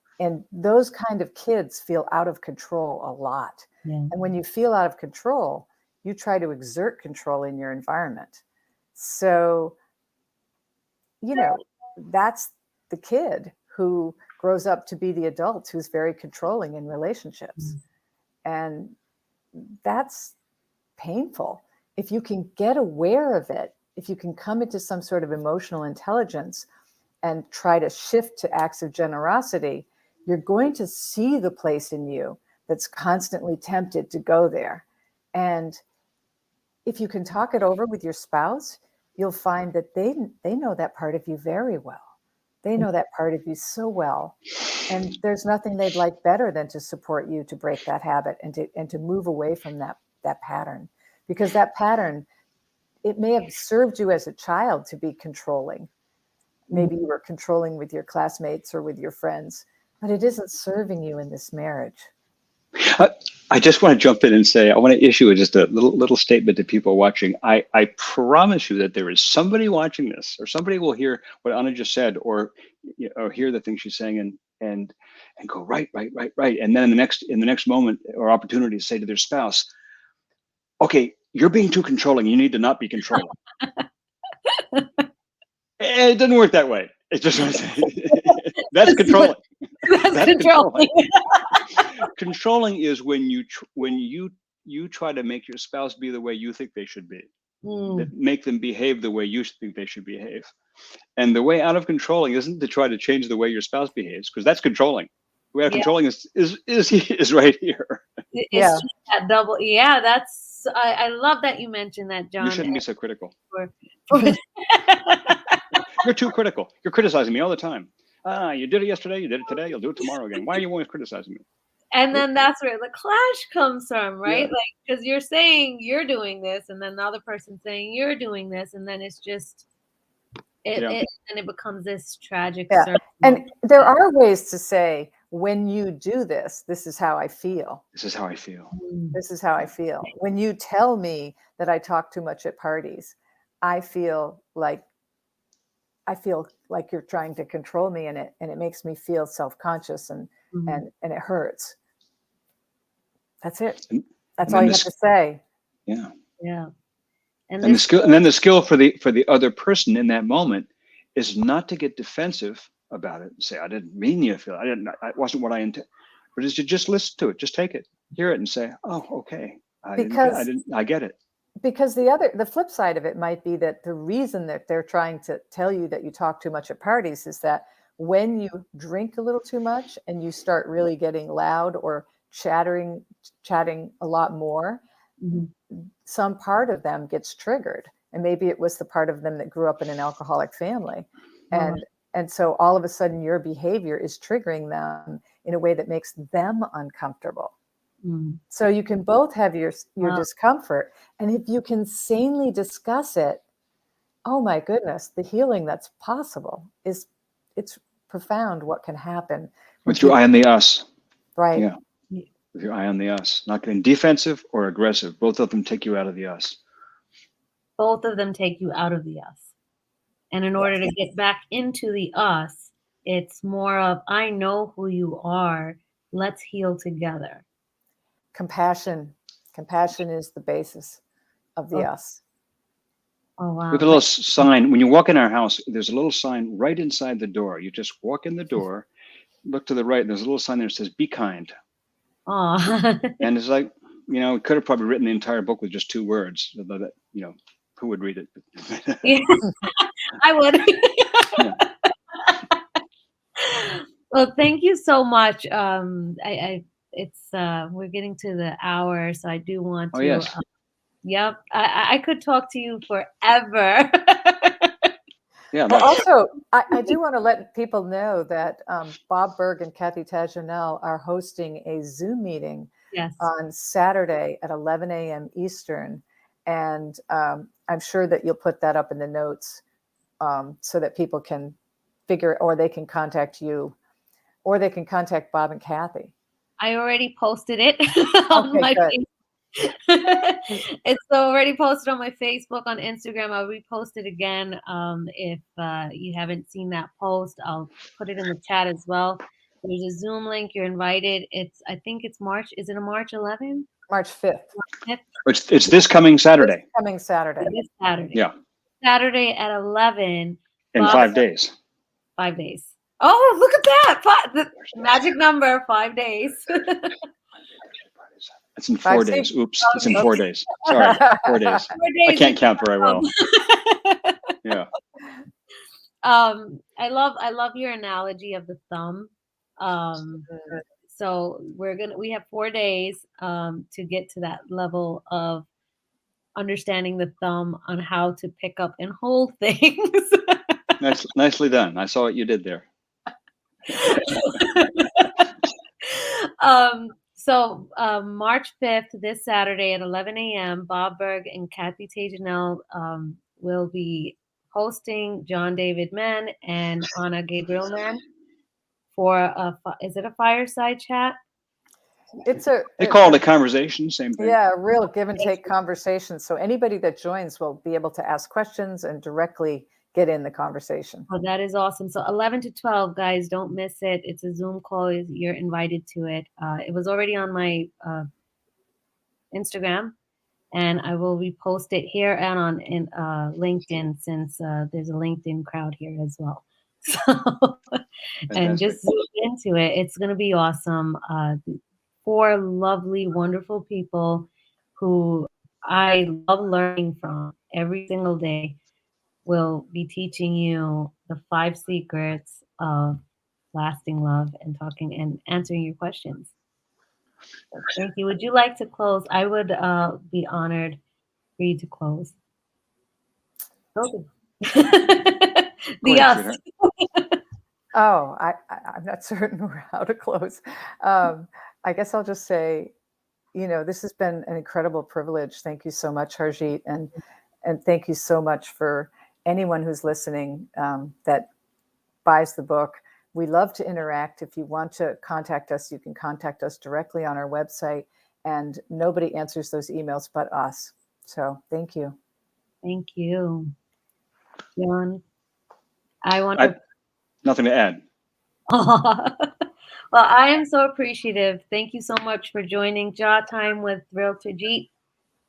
those kind of kids feel out of control a lot. Yeah. And when you feel out of control, you try to exert control in your environment. So, you know, that's the kid who grows up to be the adult who's very controlling in relationships. And that's painful. If you can get aware of it, if you can come into some sort of emotional intelligence and try to shift to acts of generosity, you're going to see the place in you that's constantly tempted to go there. And if you can talk it over with your spouse, you'll find that they know that part of you very well. They know that part of you so well. And there's nothing they'd like better than to support you to break that habit and to move away from that pattern. Because that pattern, it may have served you as a child to be controlling. Maybe you were controlling with your classmates or with your friends, but it isn't serving you in this marriage. I just want to jump in and say, I want to issue just a little statement to people watching. I promise you that there is somebody watching this, or somebody will hear what Ana just said, or hear the thing she's saying and go, right. And then in the next moment or opportunity, say to their spouse, okay, you're being too controlling. You need to not be controlling. It doesn't work that way. It's just that's controlling. That's controlling. Controlling is when you try to make your spouse be the way you think they should be, make them behave the way you think they should behave. And the way out of controlling isn't to try to change the way your spouse behaves, because that's controlling. The way out of controlling is right here. It's just that double. Yeah, that's. I love that you mentioned that, John. You shouldn't be so critical. You're too critical. You're criticizing me all the time. You did it yesterday. You did it today. You'll do it tomorrow again. Why are you always criticizing me? And then that's where the clash comes from, right? Yeah. Like, because you're saying you're doing this, and then the other person's saying you're doing this, and then it's just and it becomes this tragic circle. And there are ways to say, when you do this, this is how I feel. This is how I feel. This is how I feel. When you tell me that I talk too much at parties, I feel like you're trying to control me, and it makes me feel self-conscious and it hurts. That's it. That's all you have to say. Yeah. Yeah. And then the skill for the other person in that moment is not to get defensive about it and say, I didn't mean you to feel it. It wasn't what I intended. But is to just listen to it, just take it, hear it, and say, oh, okay. I get it. Because the flip side of it might be that the reason that they're trying to tell you that you talk too much at parties is that when you drink a little too much and you start really getting loud or chatting a lot more, some part of them gets triggered. And maybe it was the part of them that grew up in an alcoholic family. And so all of a sudden your behavior is triggering them in a way that makes them uncomfortable. So you can both have your discomfort. And if you can sanely discuss it, oh my goodness, the healing that's possible it's profound what can happen. With your eye on the us. Right. Yeah. With your eye on the us. Not getting defensive or aggressive. Both of them take you out of the us. Both of them take you out of the us. And in order to get back into the us, it's more of, I know who you are. Let's heal together. Compassion is the basis of the us. Oh, wow. We have a little sign. When you walk in our house, there's a little sign right inside the door. You just walk in the door, look to the right, and there's a little sign there that says, be kind. Oh. And it's like, we could have probably written the entire book with just 2 words. That, who would read it? Yeah, I would. Yeah. Well, thank you so much. We're getting to the hour, so I do want to. Oh, yes. Yep, I could talk to you forever. Yeah. Also, I do want to let people know that Bob Burg and Kathy Tajanel are hosting a Zoom meeting on Saturday at 11 a.m. Eastern. And I'm sure that you'll put that up in the notes so that people can figure, or they can contact you, or they can contact Bob and Kathy. I already posted it on my Facebook. It's already posted on my Facebook, on Instagram. I'll repost it again. If you haven't seen that post, I'll put it in the chat as well. There's a Zoom link. You're invited. I think it's March. Is it a March 11th? March 5th. It's this coming Saturday. This coming Saturday. This Saturday. Yeah. Saturday at 11. In 5 days. 5 days. Oh, look at that. The magic number, 5 days. It's in 4 days. Oops. It's in 4 days. Sorry. 4 days. 4 days. I can't count very well. Yeah. I love your analogy of the thumb. So we have 4 days to get to that level of understanding the thumb on how to pick up and hold things. Nicely done. I saw what you did there. So March 5th, this Saturday at 11 a.m., Bob Burg and Kathy Tajanel will be hosting John David Mann and Ana Gabriel Mann for is it a fireside chat? They call it a conversation, same thing. Yeah, a real give and take conversation. So anybody that joins will be able to ask questions and directly get in the conversation. Oh, that is awesome. So 11 to 12, guys, don't miss it. It's a Zoom call. You're invited to it. It was already on my Instagram, and I will repost it here and on LinkedIn, since there's a LinkedIn crowd here as well. So, and just zoom into it. It's going to be awesome. 4 lovely, wonderful people who I love learning from every single day will be teaching you the 5 secrets of lasting love and talking and answering your questions. So thank you. Would you like to close? I would be honored for you to close. Us. Oh, I'm not certain how to close. I guess I'll just say, this has been an incredible privilege. Thank you so much, Harjeet, and thank you so much for anyone who's listening that buys the book. We love to interact. If you want to contact us, you can contact us directly on our website, and nobody answers those emails but us. So thank you. Thank you, John. Nothing to add. Well, I am so appreciative. Thank you so much for joining Jaw Time with Realtor Jeet.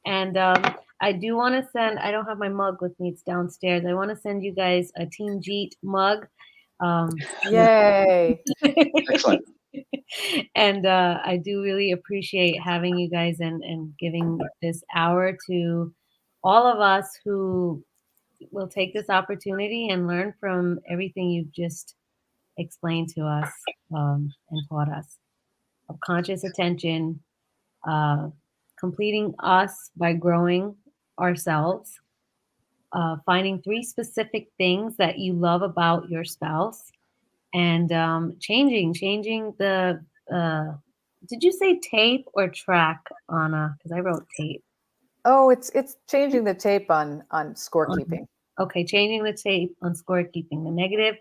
And I do want to send, I don't have my mug with me, it's downstairs. I want to send you guys a Team Jeet mug. Yay. Excellent. And I do really appreciate having you guys and giving this hour to all of us who will take this opportunity and learn from everything you've just explained to us and taught us. Of conscious attention, completing us by growing ourselves, finding 3 specific things that you love about your spouse, and changing the, did you say tape or track, Ana? Because I wrote tape. Oh, it's changing the tape on scorekeeping. Okay, changing the tape on scorekeeping. The negative,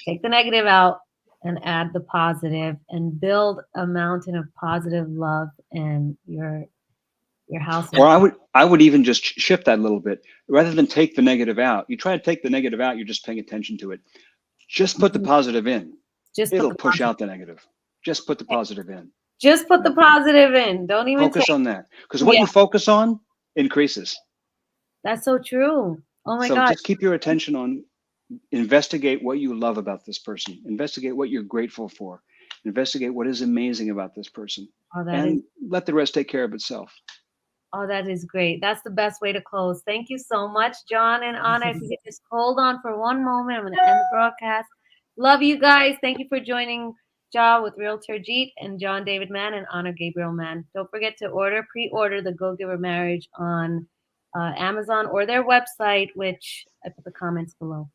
take the negative out and add the positive, and build a mountain of positive love in your house. Or I would even just shift that a little bit. Rather than take the negative out, you try to take the negative out, you're just paying attention to it. Just put the positive in. It'll push out the negative. Just put the positive in. Just put the positive in. Don't even focus on that. Because what you focus on increases. That's so true. Oh my God. So just keep your attention on, investigate what you love about this person. Investigate what you're grateful for. Investigate what is amazing about this person. And let the rest take care of itself. Oh, that is great. That's the best way to close. Thank you so much, John and Ana. If you could just hold on for one moment, I'm going to end the broadcast. Love you guys. Thank you for joining Jaw with Realtor Jeet and John David Mann and Ana Gabriel Mann. Don't forget to pre-order the Go-Giver Marriage on Amazon or their website, which I put the comments below.